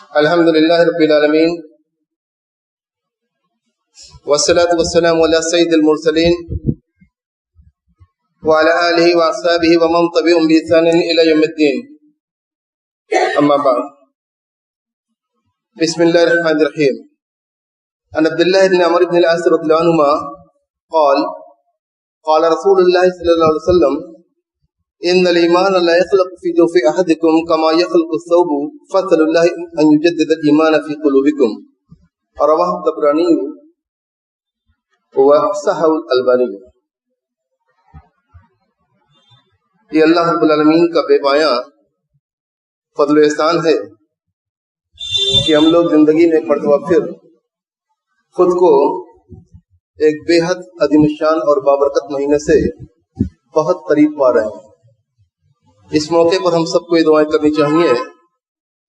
الحمد للہ رب العالمین والصلاة والسلام علی سید المرسلین وعلى آلہ واصحابہ ومن تبعهم بإحسان إلی یوم الدین. اما بعد. بسم اللہ الرحمن الرحیم. عن عبد اللہ بن عمرو بن العاص رضی اللہ عنہما قال قال رسول اللہ صلی اللہ علیہ وسلم ان الایمان لا يخلق في جوف احدكم كما يخلق الثوب فاسألوا الله ان يجدد الايمان في قلوبكم. رواه الطبراني وصححه الالباني. یہ اللہ رب العالمین کا بے پایاں فضل و احسان ہے کہ ہم لوگ زندگی میں ایک مرتبہ پھر خود کو ایک بے حد عظیم الشان اور بابرکت مہینے سے بہت قریب پا رہے ہیں. اس موقع پر ہم سب کو یہ دعائیں کرنی چاہیے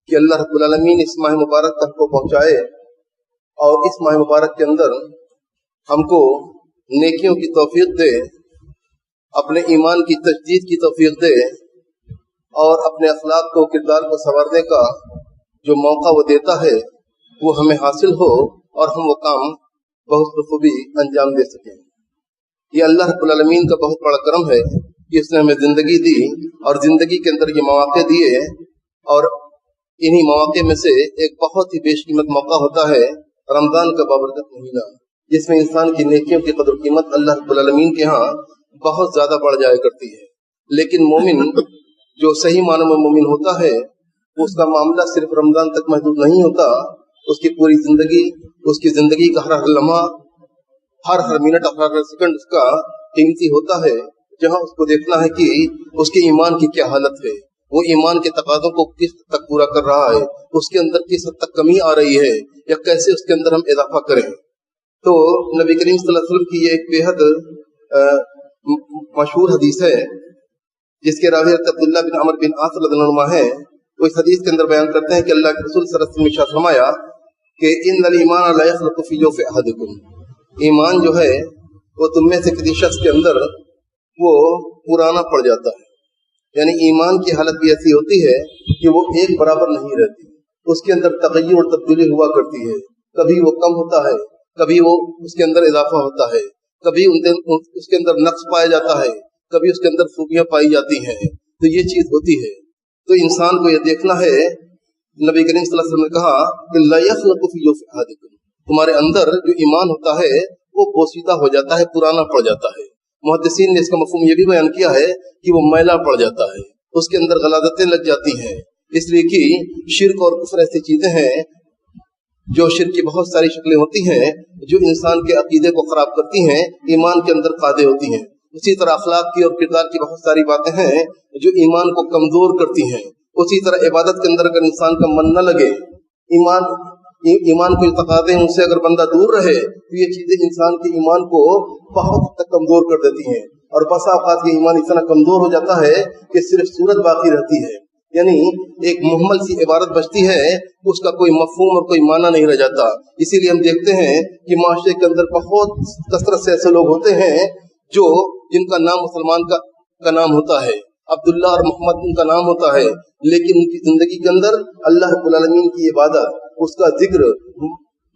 کہ اللہ رب العالمین اس ماہ مبارک تک کو پہنچائے اور اس ماہ مبارک کے اندر ہم کو نیکیوں کی توفیق دے، اپنے ایمان کی تجدید کی توفیق دے اور اپنے اخلاق کو، کردار کو سنوارنے کا جو موقع وہ دیتا ہے وہ ہمیں حاصل ہو اور ہم وہ کام بہت بخوبی انجام دے سکیں. یہ اللہ رب العالمین کا بہت بڑا کرم ہے کہ اس نے ہمیں زندگی دی اور زندگی کے اندر یہ مواقع دیے، اور انہی مواقع میں سے ایک بہت ہی بیش قیمت موقع ہوتا ہے رمضان کا بابرکت مہینہ، جس میں انسان کی نیکیوں کی قدر قیمت اللہ رب العالمین کے ہاں بہت زیادہ بڑھ جایا کرتی ہے. لیکن مومن جو صحیح معنوں میں مومن ہوتا ہے اس کا معاملہ صرف رمضان تک محدود نہیں ہوتا. اس کی پوری زندگی، اس کی زندگی کا ہر لمحہ، ہر منٹ اور ہر سیکنڈ اس کا قیمتی ہوتا ہے، جہاں اس کو دیکھنا ہے کہ اس کے ایمان کی کیا حالت ہے، وہ ایمان کے تقاضوں کو کس حد تک پورا کر رہا ہے، اس کے اندر کس حد تک کمی آ رہی ہے یا کیسے اس کے اندر ہم اضافہ کریں. تو نبی کریم صلی اللہ علیہ وسلم کی یہ ایک بے حد مشہور حدیث ہے جس کے راوی عبداللہ بن عمرو بن عاص رضی اللہ عنہ ہے. وہ اس حدیث کے اندر بیان کرتے ہیں کہ اللہ کے رسول صلی اللہ علیہ وسلم نے ارشاد فرمایا کہ ان الایمان لا يخلق في جوف احدکم، ایمان جو ہے وہ تم میں سے کسی شخص کے اندر وہ پرانا پڑ جاتا ہے. یعنی ایمان کی حالت بھی ایسی ہوتی ہے کہ وہ ایک برابر نہیں رہتی، اس کے اندر تغیر اور تبدیلی ہوا کرتی ہے. کبھی وہ کم ہوتا ہے، کبھی وہ اس کے اندر اضافہ ہوتا ہے، کبھی اس کے اندر نقص پایا جاتا ہے، کبھی اس کے اندر خوبیاں پائی جاتی ہیں. تو یہ چیز ہوتی ہے. تو انسان کو یہ دیکھنا ہے، نبی کریم صلی اللہ علیہ وسلم نے کہا کہ لا يخلق في جوف احدکم، تمہارے اندر جو ایمان ہوتا ہے وہ بوسیدہ ہو جاتا ہے، پرانا پڑ جاتا ہے. محدثین نے اس کا مفہوم یہ بھی بیان کیا ہے کہ وہ میلا پڑ جاتا ہے، اس کے اندر غلاظتیں لگ جاتی ہیں. اس لیے کہ شرک اور کفر ایسی چیزیں ہیں جو شرک کی بہت ساری شکلیں ہوتی ہیں جو انسان کے عقیدے کو خراب کرتی ہیں، ایمان کے اندر قادح ہوتی ہیں. اسی طرح اخلاق کی اور کردار کی بہت ساری باتیں ہیں جو ایمان کو کمزور کرتی ہیں. اسی طرح عبادت کے اندر اگر انسان کا من نہ لگے، ایمان کو تقاضے ان سے اگر بندہ دور رہے تو یہ چیزیں انسان کے ایمان کو بہت تک کمزور کر دیتی ہیں. اور بسا اوقات یہ ایمان اتنا کمزور ہو جاتا ہے کہ صرف صورت باقی رہتی ہے، یعنی ایک محمل سی عبارت بچتی ہے، اس کا کوئی مفہوم اور کوئی معنی نہیں رہ جاتا. اسی لیے ہم دیکھتے ہیں کہ معاشرے کے اندر بہت کثرت سے ایسے لوگ ہوتے ہیں جو جن کا نام مسلمان کا نام ہوتا ہے، عبداللہ اور محمد ان کا نام ہوتا ہے، لیکن ان کی زندگی کے اندر اللہ رب العالمین کی عبادت، اس کا ذکر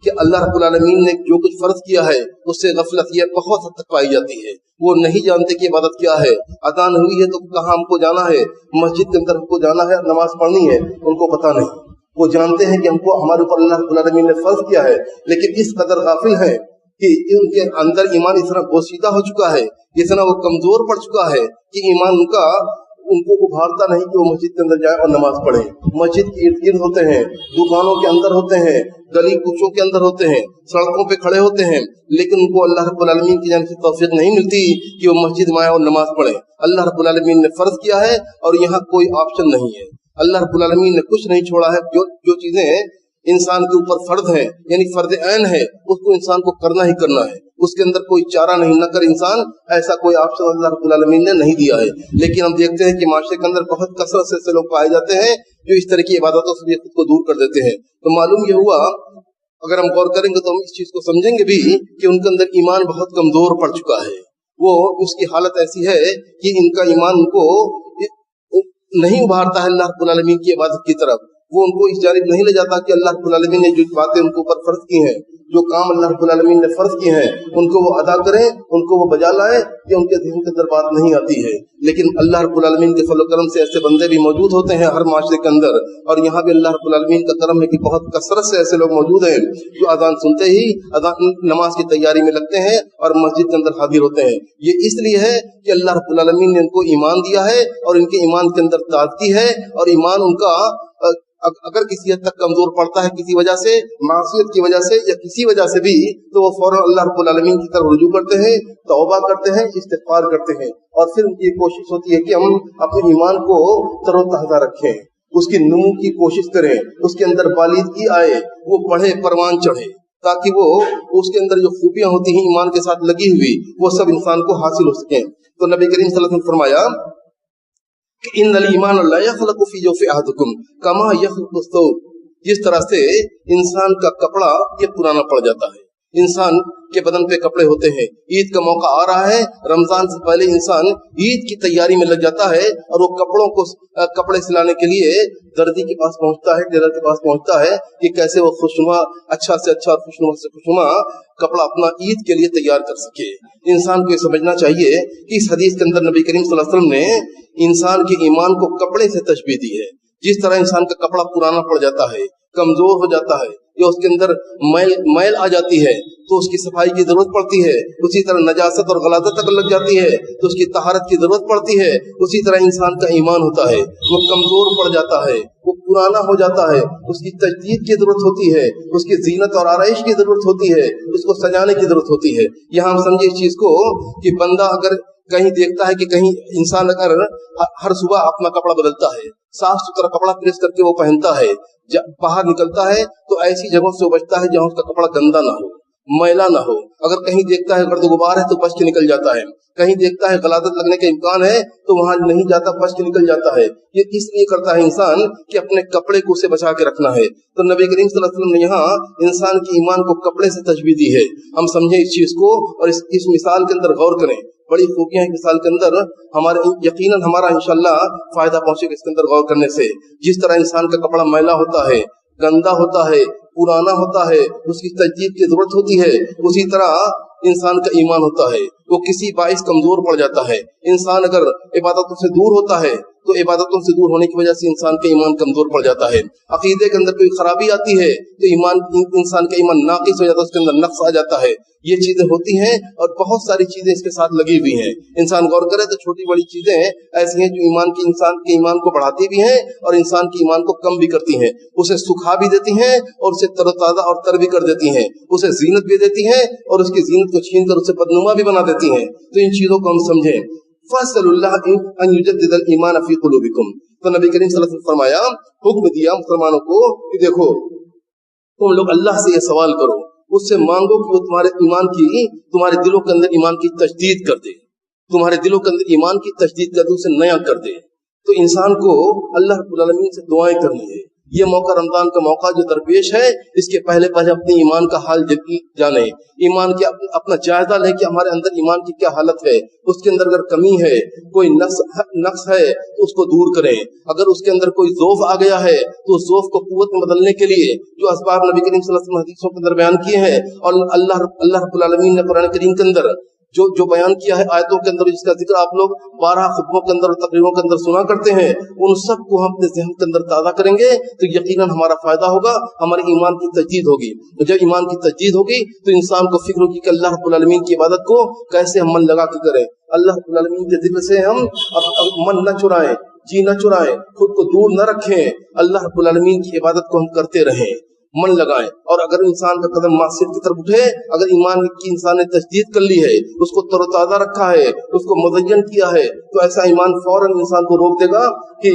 کہ اللہ رب العالمین نے جو کچھ فرض کیا ہے اس سے غفلت یہ بہت حد تک پائی جاتی ہے. وہ نہیں جانتے کہ عبادت کیا ہے. اذان ہوئی ہے تو کہاں ہم کو جانا ہے، مسجد کے اندر ہم کو جانا ہے، نماز پڑھنی ہے، ان کو پتہ نہیں. وہ جانتے ہیں کہ ہم کو ہمارے اوپر اللہ رب العالمین نے فرض کیا ہے، لیکن اس قدر غافل ہیں کہ ان کے اندر ایمان اس طرح بوسیدہ ہو چکا ہے، اس طرح وہ کمزور پڑ چکا ہے کہ ایمان ان کو ابھارتا نہیں کہ وہ مسجد کے اندر جائے اور نماز پڑھے. مسجد کے ارد گرد ہوتے ہیں، دکانوں کے اندر ہوتے ہیں، گلی کوچوں کے اندر ہوتے ہیں، سڑکوں پہ کھڑے ہوتے ہیں، لیکن ان کو اللہ رب العالمین کی جانب سے توفیق نہیں ملتی کہ وہ مسجد میں آئے اور نماز پڑھے. اللہ رب العالمین نے فرض کیا ہے اور یہاں کوئی آپشن نہیں ہے. اللہ رب العالمین نے کچھ نہیں چھوڑا ہے. جو چیزیں انسان کے اوپر فرض ہیں، یعنی فرض عین ہے، اس کو انسان کو کرنا ہی کرنا ہے. اس کے اندر کوئی چارہ نہیں، نہ کر انسان، ایسا کوئی آپشن اللہ رب العالمین نے نہیں دیا ہے. لیکن ہم دیکھتے ہیں کہ معاشرے کے اندر بہت کثرت سے ایسے لوگ پائے جاتے ہیں جو اس طرح کی عبادتوں سے خود کو دور کر دیتے ہیں. تو معلوم یہ ہوا، اگر ہم غور کریں گے تو ہم اس چیز کو سمجھیں گے بھی کہ ان کے اندر ایمان بہت کمزور پڑ چکا ہے. وہ اس کی حالت ایسی ہے کہ ان کا ایمان ان کو نہیں ابھارتا ہے اللہ رب العالمین کی عبادت کی طرف. وہ उनको इस जानिब नहीं ले जाता कि अल्लाह रब्बुल आलमीन ने जो बातें उनको ऊपर फर्ज की हैं, जो काम अल्लाह रब्बुल आलमीन ने फर्ज किए हैं, उनको वो अदा करें, उनको वो बजा लाएं, ये उनके ज़हन के अंदर बात नहीं आती है। लेकिन अल्लाह रब्बुल आलमीन के फज़ल करम से ऐसे बंदे भी मौजूद होते हैं हर माशरे के अंदर, और यहाँ भी अल्लाह रब्बुल आलमीन का करम है कि बहुत कसरत से ऐसे लोग मौजूद हैं जो अजान सुनते ही अजान नमाज की तैयारी में लगते हैं और मस्जिद के अंदर हाजिर होते हैं। ये इसलिए है कि अल्लाह रब्बुल आलमीन ने उनको ईमान दिया है और इनके ईमान के अंदर ताज़गी है, और ईमान उनका अगर किसी हद तक कमजोर पड़ता है किसी वजह से, मासियत की वजह से या किसी वजह से भी, तो वो फौरन अल्लाह रब्बुल आलमीन की तरफ रुजू करते हैं, तौबा करते हैं, इस्तिग़फ़ार करते हैं, और फिर उनकी कोशिश होती है कि हम अपने ईमान को तरोताज़ा रखें, उसकी नमू की कोशिश करें, उसके अंदर बालिदगी आए, वो बढ़े, परवान चढ़े, ताकि वो उसके अंदर जो खूबियां होती हैं ईमान के साथ लगी हुई, वो सब इंसान को हासिल हो सकें। तो नबी करीम सल्लल्लाहु अलैहि वसल्लम फरमाया कि इन्नल ईमान ला यख़लक़ु फ़ी जौफ़ि अहदिकुम कमा यख़लक़ु थौब, जिस तरह से इंसान का कपड़ा ये पुराना पड़ जाता है, इंसान के बदन पे कपड़े होते हैं, ईद का मौका आ रहा है, रमजान से पहले इंसान ईद की तैयारी में लग जाता है, और वो कपड़े सिलाने के लिए दर्जी के पास पहुंचता है, टेलर के पास पहुंचता है कि कैसे वो खुशनुमा, अच्छा से अच्छा, खुशनुमा से खुशनुमा कपड़ा अपना ईद के लिए तैयार कर सके। इंसान को ये समझना चाहिए कि इस हदीस के अंदर नबी करीम सल्लल्लाहु अलैहि वसल्लम ने इंसान के ईमान को कपड़े से तशबीह दी है। जिस तरह इंसान का कपड़ा पुराना पड़ जाता है, कमजोर हो जाता है, या उसके अंदर मैल आ जाती है तो उसकी सफाई की जरूरत पड़ती है, उसी तरह नजासत और गलाजत अगर लग जाती है तो उसकी तहारत की जरूरत पड़ती है, उसी तरह इंसान का ईमान होता है, वो कमजोर पड़ जाता है, वो पुराना हो जाता है, उसकी तजदीद की जरूरत होती है, उसकी जीनत और आराइश की जरूरत होती है, उसको सजाने की जरूरत होती है। यहाँ हम समझे इस चीज को कि बंदा अगर कहीं देखता है कि कहीं इंसान अगर हर सुबह अपना कपड़ा बदलता है, साफ सुथरा कपड़ा प्रेस करके वो पहनता है, बाहर निकलता है तो ऐसी जगहों से बचता है जहाँ उसका कपड़ा गंदा ना हो, मैला ना हो। अगर कहीं देखता है गर्द गुबार है तो बच के निकल जाता है, कहीं देखता है गलाजत लगने का इम्कान है तो वहां नहीं जाता, बच के निकल जाता है। ये इसलिए करता है इंसान कि अपने कपड़े को उसे बचा के रखना है। तो नबी करीम सल्लल्लाहु अलैहि वसल्लम ने यहाँ इंसान के ईमान को कपड़े से तशबीह दी है। हम समझें इस चीज को और इस मिसाल के अंदर गौर करें। बड़ी खूबियां हैं मिसाल के अंदर, हमारे यकीनन हमारा इंशाल्लाह फायदा पहुंचेगा इसके अंदर गौर करने से। जिस तरह इंसान का कपड़ा मैला होता है, गंदा होता है, पुराना होता है, उसकी तजदीद की जरूरत होती है, उसी तरह इंसान का ईमान होता है, वो किसी बाइस कमजोर पड़ जाता है। इंसान अगर इबादतों से दूर होता है तो इबादतों से दूर होने की वजह से इंसान का ईमान कमजोर पड़ जाता है। अकीदे के अंदर कोई खराबी आती है तो इंसान का ईमान नाकिस हो जाता है, उसके अंदर नक्स आ जाता है। ये चीजें होती हैं और बहुत सारी चीजें इसके साथ लगी हुई हैं। इंसान गौर करे तो छोटी बड़ी चीजें ऐसी हैं जो इंसान के ईमान को बढ़ाती भी हैं और इंसान के ईमान को कम भी करती हैं, उसे सुखा भी देती हैं और उसे तरोताजा और तर भी कर देती हैं, उसे जीनत भी देती हैं और उसकी जीनत को छीन कर उसे बदनुमा भी बना देती हैं। तो इन चीजों को हम समझें। फसलुल्लाह अन युजद्दिदल ईमान फी कुलूबिकुम, तो नबी करीम सल्लल्लाहु अलैहि वसल्लम फरमाया, हुक्म दिया मुसलमानों को कि देखो तुम लोग अल्लाह से ये सवाल करो, उससे मांगो कि वो तुम्हारे दिलों के अंदर ईमान की तजदीद कर दे, तुम्हारे दिलों के अंदर ईमान की तजदीद कर दे, उसे नया कर दे। तो इंसान को अल्लाह रब्बुल आलमीन से दुआएं करनी है। ये मौका रमजान का मौका जो दरपेश है, इसके पहले अपने ईमान का हाल जाने, ईमान के अपना जायजा लें कि हमारे अंदर ईमान की क्या हालत है, उसके अंदर अगर कमी है, कोई नक्स है तो उसको दूर करें। अगर उसके अंदर कोई ज़ौफ आ गया है तो उस ज़ौफ को कुव्वत में बदलने के लिए जो असबाब नबी करीम सल्लल्लाहु अलैहि वसल्लम हदीसों के अंदर बयान किए हैं और अल्लाह रब्बुल आलमीन ने कुरान करीम के अंदर जो बयान किया है आयतों के अंदर, जिसका जिक्र आप लोग 12 खुतबों के अंदर और तकरीरों के अंदर सुना करते हैं, उन सब को हम अपने ज़हन के अंदर ताज़ा करेंगे तो यकीनन हमारा फायदा होगा, हमारे ईमान की तजदीद होगी। जब ईमान की तजदीद होगी तो इंसान को फिक्र होगी कि अल्लाह रब्बुल आलमीन की इबादत को कैसे हम मन लगा के करें। अल्लाह रब्बुल आलमीन के जिक्र से हम मन न चुराएं, जी न चुराएं, खुद को दूर न रखें, अल्लाह रब्बुल आलमीन की इबादत को हम करते रहें, मन लगाएं। और अगर इंसान का कदम मासियत की तरफ उठे, अगर ईमान की इंसान ने तजदीद कर ली है, उसको तरोताजा रखा है, उसको मुज़य्यन किया है, तो ऐसा ईमान फौरन इंसान को रोक देगा कि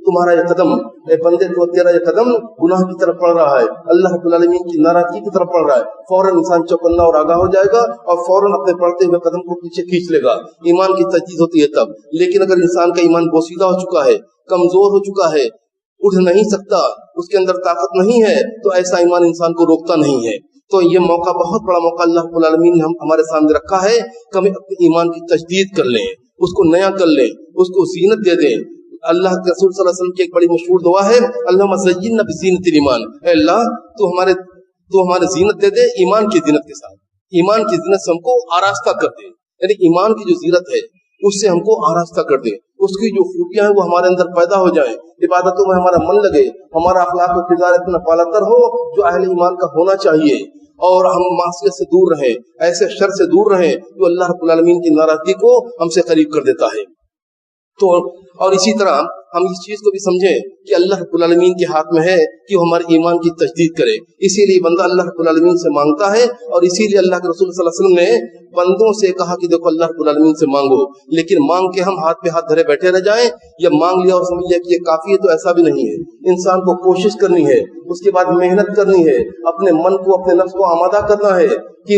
तुम्हारा ये कदम, ए बंदे तो तेरा ये कदम गुनाह की तरफ पड़ रहा है, अल्लाह रब्बुल आलमीन की नाराज़गी की तरफ पड़ रहा है। फौरन इंसान चौकन्ना और आगाह हो जाएगा और फौरन अपने पड़ते हुए कदम को पीछे खींच लेगा। ईमान की तजदीद होती है तब। लेकिन अगर इंसान का ईमान बोसीदा हो चुका है, कमजोर हो चुका है, उठ नहीं सकता, उसके अंदर ताकत नहीं है, तो ऐसा ईमान इंसान को रोकता नहीं है। तो ये मौका, बहुत बड़ा मौका अल्लाह रब्बुल आलमीन ने हमारे सामने रखा है कि हम अपने ईमान की तजदीद कर लें, उसको नया कर लें, उसको जीनत दे दें, अल्लाह के रसूल सल्लल्लाहु अलैहि वसल्लम की एक बड़ी मशहूर दुआ है, अल्लाहुम्मा ज़य्यिन्ना बिज़ीनतिल ईमान, अल्लाह तू हमारे जीनत दे दे ईमान की जीनत के साथ, ईमान की जीनत से हमको आरास्ता कर दे, यानी ईमान की जो जीनत है उससे हमको आरास्ता कर दे, उसकी जो खूबियां हैं वो हमारे अंदर पैदा हो जाए, इबादतों में हमारा मन लगे, हमारा अखलाक और किरदार इतना पालातर हो जो अहले ईमान का होना चाहिए, और हम मासियत से दूर रहें, ऐसे शर से दूर रहें जो अल्लाह रब्बुल आलमीन की नाराजगी को हमसे करीब कर देता है। तो और इसी तरह हम इस चीज को भी समझें कि अल्लाह रब्बुल आलमीन के हाथ में है कि वो हमारे ईमान की तजदीद करे, इसीलिए बंदा अल्लाह रब्बुल आलमीन से मांगता है, और इसीलिए अल्लाह के रसूल सल्लल्लाहु अलैहि वसल्लम ने बंदों से कहा कि देखो अल्लाह रब्बुल आलमीन से मांगो, लेकिन मांग के हम हाथ पे हाथ धरे बैठे रह जाएं या मांग लिया और समझ लिया कि ये काफी है, तो ऐसा भी नहीं है। इंसान को कोशिश करनी है, उसके बाद मेहनत करनी है, अपने मन को अपने नफ्स को आमादा करना है कि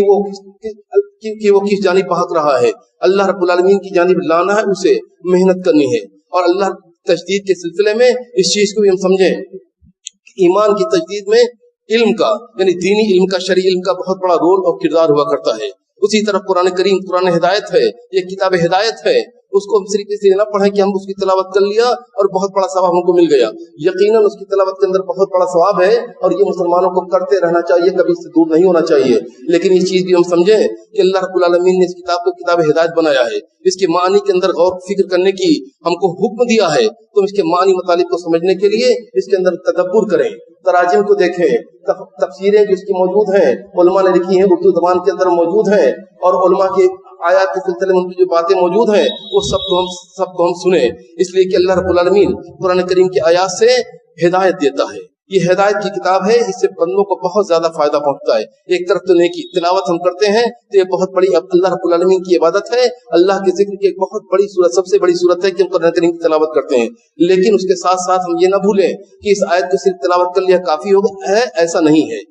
वो किस जानिब भाग रहा है, अल्लाह रब्बुल आलमीन की जानिब लाना है, उसे मेहनत करनी है। और अल्लाह तजदीद के सिलसिले में इस चीज को भी हम समझें कि ईमान की तजदीद में इल्म का, यानी दीनी इल्म का, शरई इल्म का बहुत बड़ा रोल और किरदार हुआ करता है। उसी तरह कुरान करीम, कुरान हिदायत है, ये किताब हिदायत है, उसको हम सिर्फ इसलिए ना पढ़ें कि हम उसकी तिलावत कर लिया और बहुत बड़ा सवाब हमको मिल गया, यकीनन उसकी तिलावत के अंदर बहुत बड़ा सवाब है और ये मुसलमानों को करते रहना चाहिए, कभी इससे दूर नहीं होना चाहिए। लेकिन ये चीज भी हम समझें कि अल्लाह रब्बुल आलमीन ने इस किताब को किताब हिदायत बनाया है, इसके मानी के अंदर गौर फिक्र करने की हमको हुक्म दिया है, तो इसके मानी मतलब को समझने के लिए इसके अंदर तदब्बुर करें, तराजिम को देखें, तफसीरें जो इसकी मौजूद हैं, उलमा ने लिखी हैं, उर्दू ज़बान के अंदर मौजूद हैं, और उलमा के आयत के सिलसिले में उनकी जो बातें मौजूद हैं वो सबको हम सुने, इसलिए कि अल्लाह रब्बुल आलमीन कुरान करीम की आयत से हिदायत देता है। ये हिदायत की किताब है, इससे बंदों को बहुत ज्यादा फायदा पहुंचता है। एक तरफ तो नेकी तिलावत हम करते हैं तो ये बहुत बड़ी अल्लाह रब्बुल आलमीन की इबादत है, अल्लाह के जिक्र की एक बहुत बड़ी सूरत, सबसे बड़ी सूरत है कि हम कुरान करीम की तिलावत करते हैं। लेकिन उसके साथ साथ हम ये ना भूलें कि इस आयत को सिर्फ तिलावत कर लिया काफी होगा है, ऐसा नहीं है।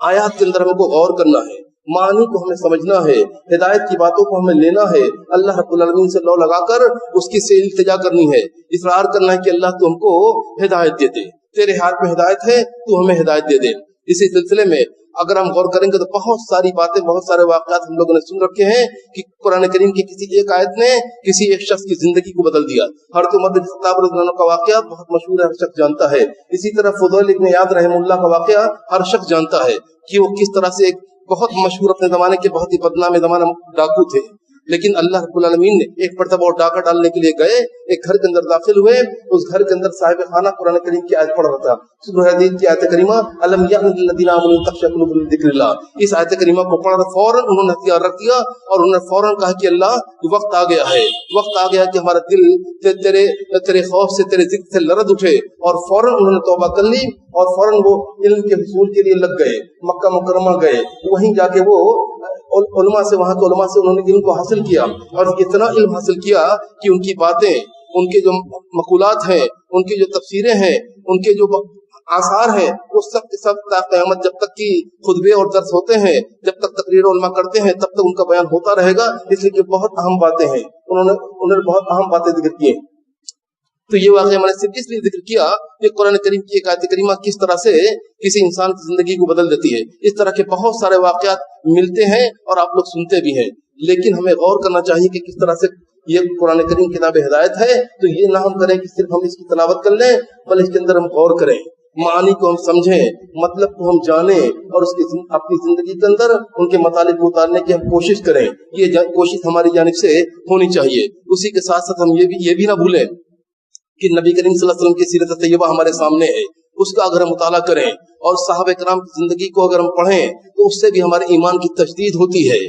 आयत के अंदर हमको गौर करना है, मानी को हमें समझना है, हिदायत की बातों को हमें लेना है, अल्लाह रब्बुल आलमीन से लौ लगाकर उसकी से इल्तिजा करनी है, इसरार करना है कि अल्लाह तू हमको हिदायत दे दे, तेरे हाथ में हिदायत है, तू हमें हिदायत दे दे। इसी सिलसिले में अगर हम गौर करेंगे तो बहुत सारी बातें, बहुत सारे वाक़यात हम लोगों ने सुन रखे हैं कि कुरान करीम की किसी एक आयत ने किसी एक शख्स की जिंदगी को बदल दिया। हज़रत उमर बिन खत्ताब रज़ियल्लाहु अन्हु का वाक़या बहुत मशहूर है, हर शख्स जानता है। इसी तरह फुदैल इब्न इयाद रहमतुल्लाह का वाक़या हर शख्स जानता है कि वो किस तरह से एक बहुत मशहूर, अपने जमाने के बहुत ही बदनाम जमाना डाकू थे, लेकिन अल्लाह रब्बुल आलमीन ने एक मरतबा और डाका डालने के लिए गए, एक घर के अंदर दाखिल हुए, उस घर के अंदर साहिब खाना कुरान करीम की आयत पढ़ रहा था, सूरह हदीद की आयत करीमा अलम यअनि लल्लज़ीना आमनू तख़शअ क़ुलूबुहुम लिज़िक्रिल्लाह, इस आयत करीमा को पढ़ फौरन उन्होंने हथियार रख दिया और उन्होंने फौरन कहा कि अल्लाह वक्त आ गया है, वक्त आ गया कि हमारा दिल तेरे खौफ से, तेरे जिक्र से लरज़ उठे, और फौरन उन्होंने तौबा कर ली और फौरन वो इल्म के हुसूल के लिए लग गए, मक्का मुकर्रमा गए, वहीं जाके वो उलमा से, वहां के उलमा से उन्होंने इल्म को हासिल किया, और इतना इल्म हासिल किया कि उनकी बातें, उनके जो मक़ूलात हैं, उनकी जो तफसीरें हैं, उनके जो आसार हैं, वो सब के सब क़यामत जब तक की खुतबे और दर्स होते हैं, जब तक तकरीर उलमा करते हैं, तब तक उनका बयान होता रहेगा, इसलिए कि बहुत अहम बातें हैं, उन्होंने बहुत अहम बातें जिक्र की हैं। तो ये वाक़या मैंने सिर्फ इसलिए जिक्र किया कि कुरान करीम की एक आयत करीमा किस तरह से किसी इंसान की जिंदगी को बदल देती है। इस तरह के बहुत सारे वाक़यात मिलते हैं और आप लोग सुनते भी हैं, लेकिन हमें गौर करना चाहिए कि किस तरह से ये कुरान करीम किताब हिदायत है, तो ये ना हम करें कि सिर्फ हम इसकी तिलावत कर लें, बल्कि इसके अंदर हम गौर करें, मानी को हम समझें, मतलब को हम जानें और उसकी अपनी जिंदगी के अंदर उनके मतलब को उतारने की हम कोशिश करें। ये कोशिश हमारी जानिब से होनी चाहिए। उसी के साथ साथ हम ये भी ना भूलें कि नबी करीम सल्लल्लाहु अलैहि वसल्लम की सीरत तैयबा हमारे सामने है, उसका अगर हम मुताला करें और साहबे किराम की जिंदगी को अगर हम पढ़ें तो उससे भी हमारे ईमान की तजदीद होती है।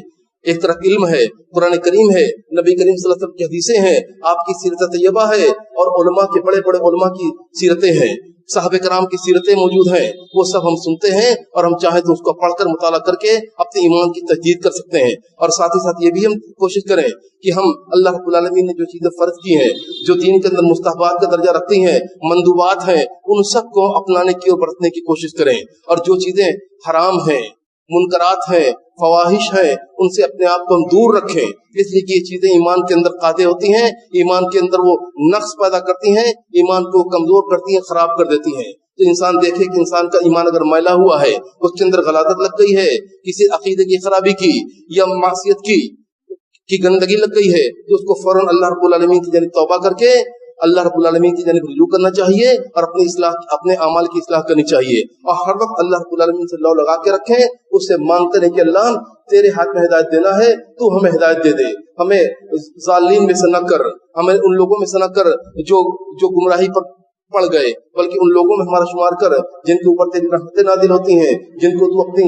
एक तरफ इल्म है, कुरान करीम है, नबी करीम सल्लल्लाहु अलैहि वसल्लम की हदीसें हैं, आपकी सीरत तैयबा है, और उलमा के बड़े बड़े उलमा की सीरतें हैं, साहबे कराम की सीरतें मौजूद हैं, वो सब हम सुनते हैं और हम चाहें तो उसको पढ़कर मुताला करके अपने ईमान की तजदीद कर सकते हैं। और साथ ही साथ ये भी हम कोशिश करें कि हम अल्लाह रब्बुल आलमीन ने जो चीजें फर्ज की हैं, जो दीन के अंदर मुस्तहबात का दर्जा रखती हैं, मंदूबात हैं, उन सब को अपनाने की और बरतने की कोशिश करें, और जो चीजें हराम हैं, मुनकरात हैं, फवाहिश हैं, उनसे अपने आप को हम दूर रखें, इसलिए कि ये चीजें ईमान के अंदर कादे होती हैं, ईमान के अंदर वो नक्स पैदा करती हैं, ईमान को कमजोर करती हैं, खराब कर देती हैं। तो इंसान देखे कि इंसान का ईमान अगर मैला हुआ है, उसके अंदर गलादत लग गई है, किसी अकीदे की खराबी की या मासियत की गंदगी लग गई है, तो उसको फौरन अल्लाह रब्बुल आलमीन की जानिब तौबा करके अल्लाह रब्बुल आलमीन की जानिब रुजू करना चाहिए और अपने अमाल की इस्लाह करनी चाहिए और हर वक्त अल्लाह रब्बुल आलमीन से लौ लगा के रखें, उससे मांगते रहे कि अल्लाह तेरे हाथ में हिदायत देना है, तू हमें हिदायत दे दे, हमें जालिम में से न कर, हमें उन लोगों में से न कर जो गुमराही पर पड़ गए, बल्कि उन लोगों में हमारा शुमार कर जिनके ऊपर तेरी रहमतें नादिल होती हैं, जिनको तू अपनी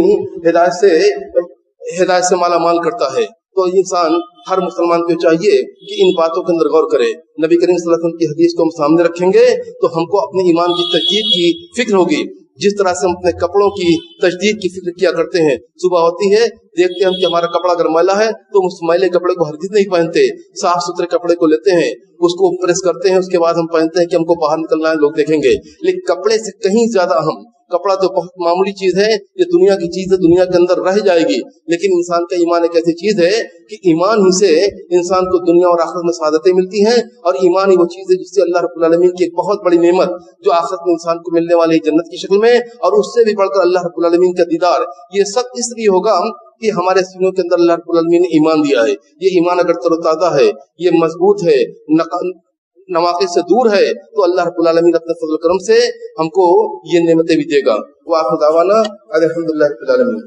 हिदायत से माला माल करता है। तो इंसान हर मुसलमान को चाहिए कि इन बातों के अंदर गौर करे। नबी करीम सल्लल्लाहु अलैहि वसल्लम की हदीस को हम सामने रखेंगे तो हमको अपने ईमान की तजदीद की फिक्र होगी, जिस तरह से हम अपने कपड़ों की तजदीद की फिक्र किया करते हैं। सुबह होती है, देखते हैं हम कि हमारा कपड़ा अगर मैला है तो उस मैले कपड़े को हरगिज नहीं पहनते, साफ सुथरे कपड़े को लेते हैं, उसको प्रेस करते हैं, उसके बाद हम पहनते हैं कि हमको बाहर निकलना है, लोग देखेंगे। लेकिन कपड़े से कहीं ज्यादा अहम, कपड़ा तो बहुत मामूली चीज है, ये दुनिया की चीज है, दुनिया के अंदर रह जाएगी, लेकिन इंसान का ईमान एक ऐसी चीज है कि ईमान ही से इंसान को दुनिया और आखिरत में सआदतें मिलती हैं, और ईमान ही वो चीज है जिससे अल्लाह रब्बुल आलमीन की एक बहुत बड़ी नेमत जो आखिरत में इंसान को मिलने वाली है जन्नत की शक्ल में, और उससे भी बढ़कर अल्लाह रब्बुल आलमीन का दीदार, ये सब इसलिए होगा कि हमारे सीनों के अंदर अल्लाह रब्बुल आलमीन ने ईमान दिया है। ये ईमान अगर तरोताजा है, ये मजबूत है, नवाक़िस से दूर है, तो अल्लाह रब्बुल आलमीन अपने फज़ल करम से हमको ये नेमतें भी देगा। वाह दावाना अल्हम्दुलिल्लाह रब्बिल आलमीन।